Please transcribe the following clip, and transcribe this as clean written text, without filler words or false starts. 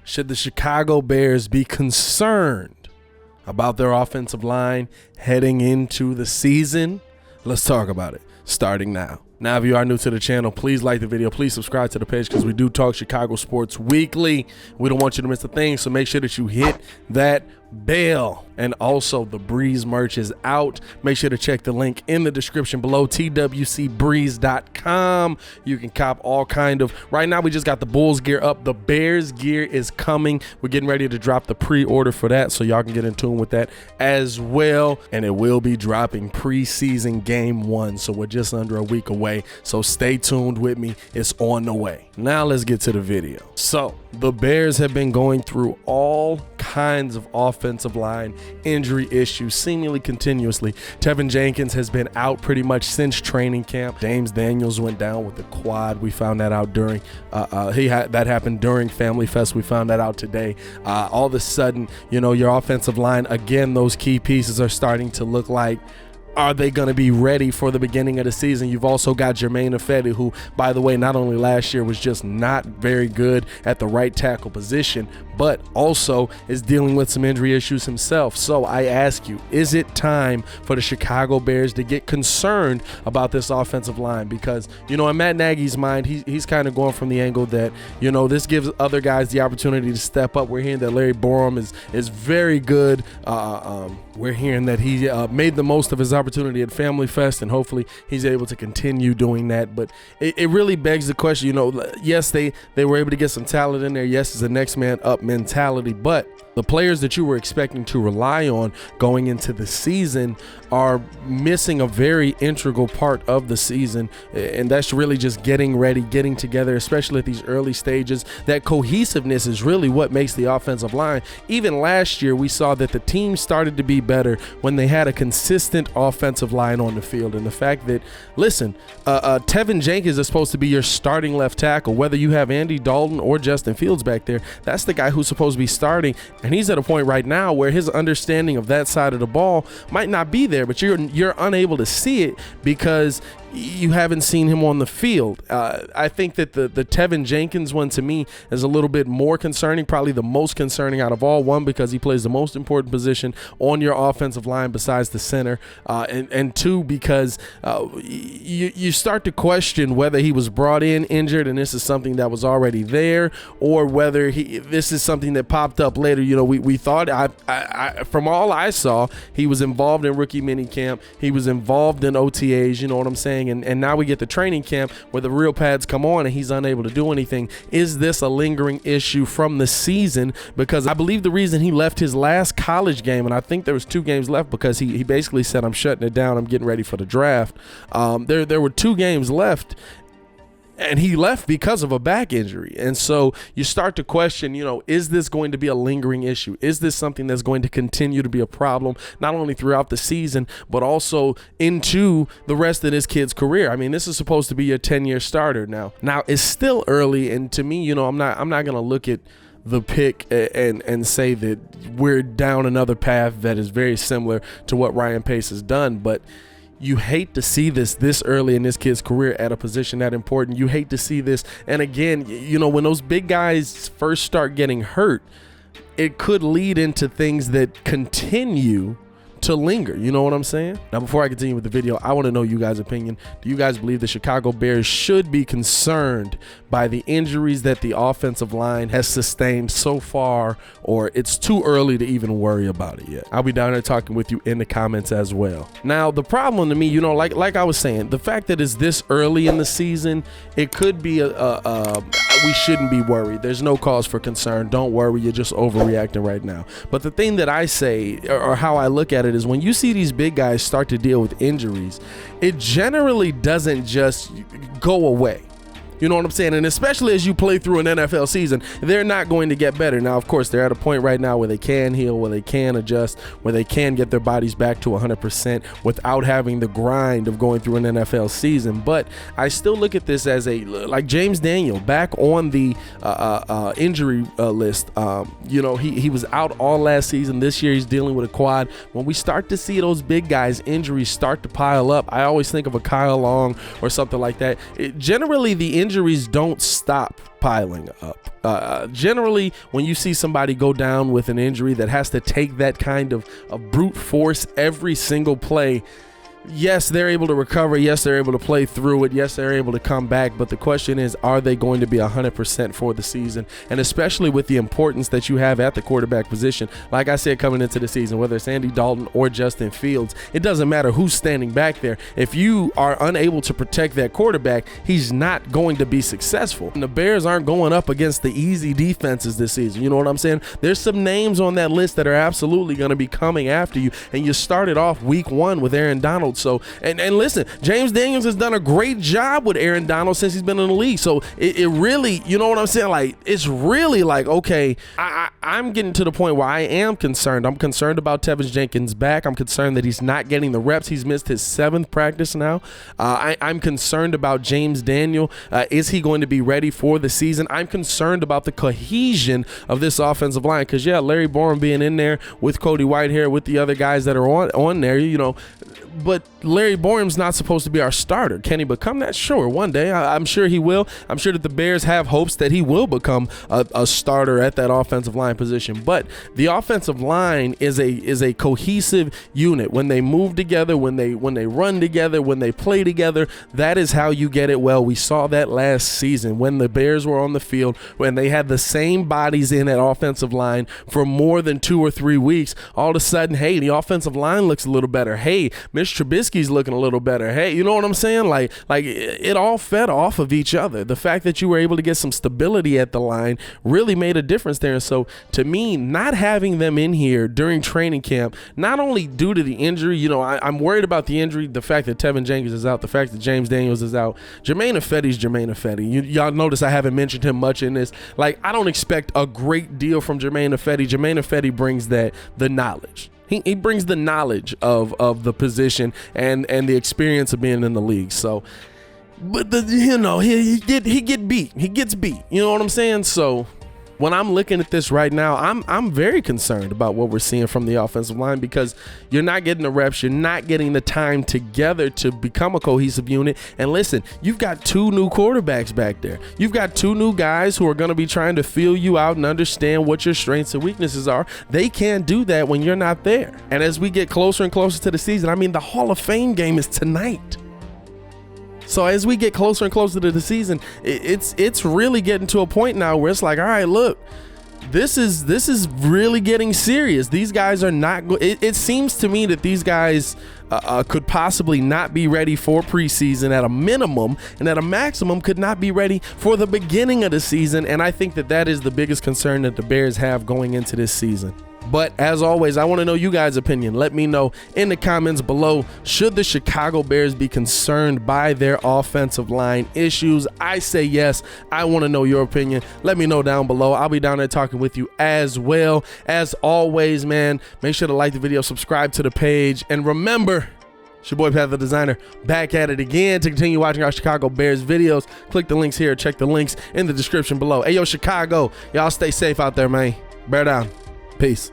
Should the Chicago Bears be concerned about their offensive line heading into the season? Let's talk about it, starting now. Now, if you are new to the channel, please like the video. Please subscribe to the page because we do talk Chicago sports weekly. We don't want you to miss a thing, so make sure that you hit that bell. And also, the Breeze merch is out. Make sure to check the link in the description below, twcbreeze.com. You can cop all kind of, right now we just got the Bulls gear up. The Bears gear is coming. We're getting ready to drop the pre-order for that, so y'all can get in tune with that as well. And it will be dropping preseason game 1, so we're just under a week away. So stay tuned with me. It's on the way. Now let's get to the video. So the Bears have been going through all kinds of offensive line injury issues seemingly continuously. Tevin Jenkins has been out pretty much since training camp. James Daniels went down with the quad. We found that out during that happened during Family Fest. We found that out today. All of a sudden, you know, your offensive line, again, those key pieces are starting to look like, are they going to be ready for the beginning of the season? You've also got Jermaine Ifedi, who, by the way, not only last year was just not very good at the right tackle position, but also is dealing with some injury issues himself. So I ask you, is it time for the Chicago Bears to get concerned about this offensive line? Because, you know, in Matt Nagy's mind, he's kind of going from the angle that, you know, this gives other guys the opportunity to step up. We're hearing that Larry Borom is very good. We're hearing that he made the most of his opportunity at Family Fest, and hopefully he's able to continue doing that. But it really begs the question, you know, yes, they were able to get some talent in there. Yes, it's a next man up mentality, but the players that you were expecting to rely on going into the season are missing a very integral part of the season, and that's really just getting ready, getting together, especially at these early stages. That cohesiveness is really what makes the offensive line. Even last year, we saw that the team started to be better when they had a consistent offensive line on the field. And the fact that, listen, Tevin Jenkins is supposed to be your starting left tackle, whether you have Andy Dalton or Justin Fields back there. That's the guy who's supposed to be starting. And he's at a point right now where his understanding of that side of the ball might not be there, but you're unable to see it because you haven't seen him on the field. I think that the Tevin Jenkins one, to me, is a little bit more concerning, probably the most concerning out of all. One, because he plays the most important position on your offensive line besides the center, and two, because you start to question whether he was brought in injured and this is something that was already there, or whether this is something that popped up later. You know, we thought, from all I saw, he was involved in rookie minicamp. He was involved in OTAs, you know what I'm saying? And now we get the training camp where the real pads come on and he's unable to do anything. Is this a lingering issue from the season? Because I believe the reason he left his last college game, and I think there was 2 games left, because he basically said, I'm shutting it down, I'm getting ready for the draft. There were 2 games left, and he left because of a back injury. And so you start to question, you know, is this going to be a lingering issue? Is this something that's going to continue to be a problem, not only throughout the season, but also into the rest of this kid's career? I mean, this is supposed to be your 10-year starter now. Now, it's still early, and to me, you know, I'm not going to look at the pick and say that we're down another path that is very similar to what Ryan Pace has done, but you hate to see this early in this kid's career at a position that important. You hate to see this. And again, you know, when those big guys first start getting hurt, it could lead into things that continue to linger. You know what I'm saying? Now, before I continue with the video, I want to know you guys' opinion. Do you guys believe the Chicago Bears should be concerned by the injuries that the offensive line has sustained so far, or it's too early to even worry about it yet? I'll be down there talking with you in the comments as well. Now, the problem to me, you know, like I was saying, the fact that it's this early in the season, it could be we shouldn't be worried. There's no cause for concern. Don't worry, you're just overreacting right now. But the thing that I say, or how I look at it, is when you see these big guys start to deal with injuries, it generally doesn't just go away. You know what I'm saying? And especially as you play through an NFL season, they're not going to get better. Now, of course, they're at a point right now where they can heal, where they can adjust, where they can get their bodies back to 100% without having the grind of going through an NFL season. But I still look at this as like James Daniel back on the injury list. You know, he was out all last season. This year he's dealing with a quad. When we start to see those big guys injuries start to pile up, I always think of a Kyle Long or something like that. Generally, the injuries don't stop piling up. Generally, when you see somebody go down with an injury that has to take that kind of brute force every single play, yes, they're able to recover. Yes, they're able to play through it. Yes, they're able to come back. But the question is, are they going to be 100% for the season? And especially with the importance that you have at the quarterback position, like I said, coming into the season, whether it's Andy Dalton or Justin Fields, it doesn't matter who's standing back there. If you are unable to protect that quarterback, he's not going to be successful. And the Bears aren't going up against the easy defenses this season. You know what I'm saying? There's some names on that list that are absolutely going to be coming after you. And you started off week 1 with Aaron Donald. So, and listen, James Daniels has done a great job with Aaron Donald since he's been in the league. So it really, you know what I'm saying? Like, it's really like, okay, I'm getting to the point where I am concerned. I'm concerned about Tevin Jenkins back. I'm concerned that he's not getting the reps. He's missed his 7th practice now. I'm concerned about James Daniel. Is he going to be ready for the season? I'm concerned about the cohesion of this offensive line because, yeah, Larry Borom being in there with Cody Whitehair, with the other guys that are on there, you know, but Larry Borum's not supposed to be our starter. Can he become that? Sure, one day. I'm sure he will. I'm sure that the Bears have hopes that he will become a starter at that offensive line position. But the offensive line is a cohesive unit. When they move together, when they run together, when they play together, that is how you get it well. We saw that last season when the Bears were on the field, when they had the same bodies in at offensive line for more than 2 or 3 weeks. All of a sudden, hey, the offensive line looks a little better. Hey, Mitch Trubisky's looking a little better. Hey, you know what I'm saying? Like it all fed off of each other. The fact that you were able to get some stability at the line really made a difference there. And so to me, not having them in here during training camp, not only due to the injury, you know, I'm worried about the injury, the fact that Tevin Jenkins is out, the fact that James Daniels is out. Jermaine Ifedi's Jermaine Ifedi. Y'all notice I haven't mentioned him much in this. Like, I don't expect a great deal from Jermaine Ifedi. Jermaine Ifedi brings the knowledge. He brings the knowledge of the position and the experience of being in the league. So, but he gets beat. You know what I'm saying? So, when I'm looking at this right now, I'm very concerned about what we're seeing from the offensive line because you're not getting the reps, you're not getting the time together to become a cohesive unit. And listen, you've got 2 new quarterbacks back there. You've got 2 new guys who are going to be trying to feel you out and understand what your strengths and weaknesses are. They can't do that when you're not there. And as we get closer and closer to the season, I mean, the Hall of Fame game is tonight. So as we get closer and closer to the season, it's really getting to a point now where it's like, all right, look, this is really getting serious. These guys are not. It seems to me that these guys could possibly not be ready for preseason at a minimum, and at a maximum could not be ready for the beginning of the season. And I think that is the biggest concern that the Bears have going into this season. But as always, I want to know you guys' opinion. Let me know in the comments below. Should the Chicago Bears be concerned by their offensive line issues? I say yes. I want to know your opinion. Let me know down below. I'll be down there talking with you as well. As always, man, make sure to like the video, subscribe to the page, and remember, it's your boy Pat the Designer back at it again to continue watching our Chicago Bears videos. Click the links here. Check the links in the description below. Hey, yo, Chicago, y'all stay safe out there, man. Bear down. Peace.